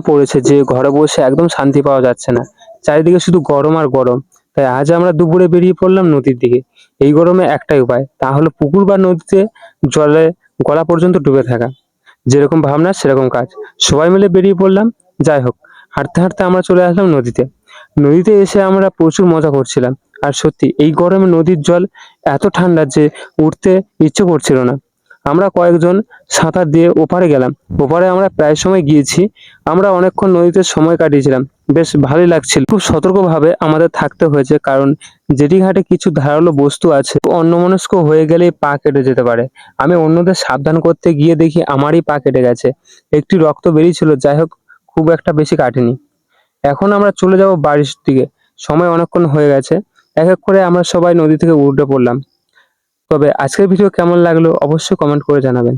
পড়েছে যে ঘরে বসে একদম শান্তি পাওয়া যাচ্ছে না। চারিদিকে শুধু গরম আর গরম। তাই আজ আমরা দুপুরে বেরিয়ে পড়লাম নদীর দিকে। এই গরমে একটাই উপায়, তা হলো পুকুর বা নদীতে জলে গলা পর্যন্ত ডুবে থাকা। যেরকম ভাবনা সেরকম কাজ। সবাই মিলে বেরিয়ে পড়লাম। যাই হোক, হাঁটতে হাঁটতে আমরা চলে আসলাম নদীতে। নদীতে এসে আমরা প্রচুর মজা করছিলাম। আর সত্যি এই গরমে নদীর জল এত ঠান্ডা যে উঠতে ইচ্ছে করছিল না। আমরা কয়েকজন সাঁতার দিয়ে ওপারে গেলাম। ওপারে আমরা প্রায় সময় গিয়েছি। আমরা অনেকক্ষণ নদীতে সময় কাটিয়েছিলাম। বেশ ভালোই লাগছিল। খুব সতর্কভাবে আমাদের থাকতে হয়েছে, কারণ যেটি ঘাটে কিছু ধারালো বস্তু আছে, অন্যমনস্ক হয়ে গেলেই পা কেটে যেতে পারে। আমি অন্যদের সাবধান করতে গিয়ে দেখি আমারই পা কেটে গেছে। একটি রক্ত বেরিয়েছিল, যাই হোক খুব একটা বেশি কাটেনি। এখন আমরা চলে যাব বাড়ির দিকে। সময় অনেকক্ষণ হয়ে গেছে। এক এক করে আমরা সবাই নদী থেকে উঠে পড়লাম। তবে আজকের ভিডিও কেমন লাগলো অবশ্যই কমেন্ট করে জানাবেন।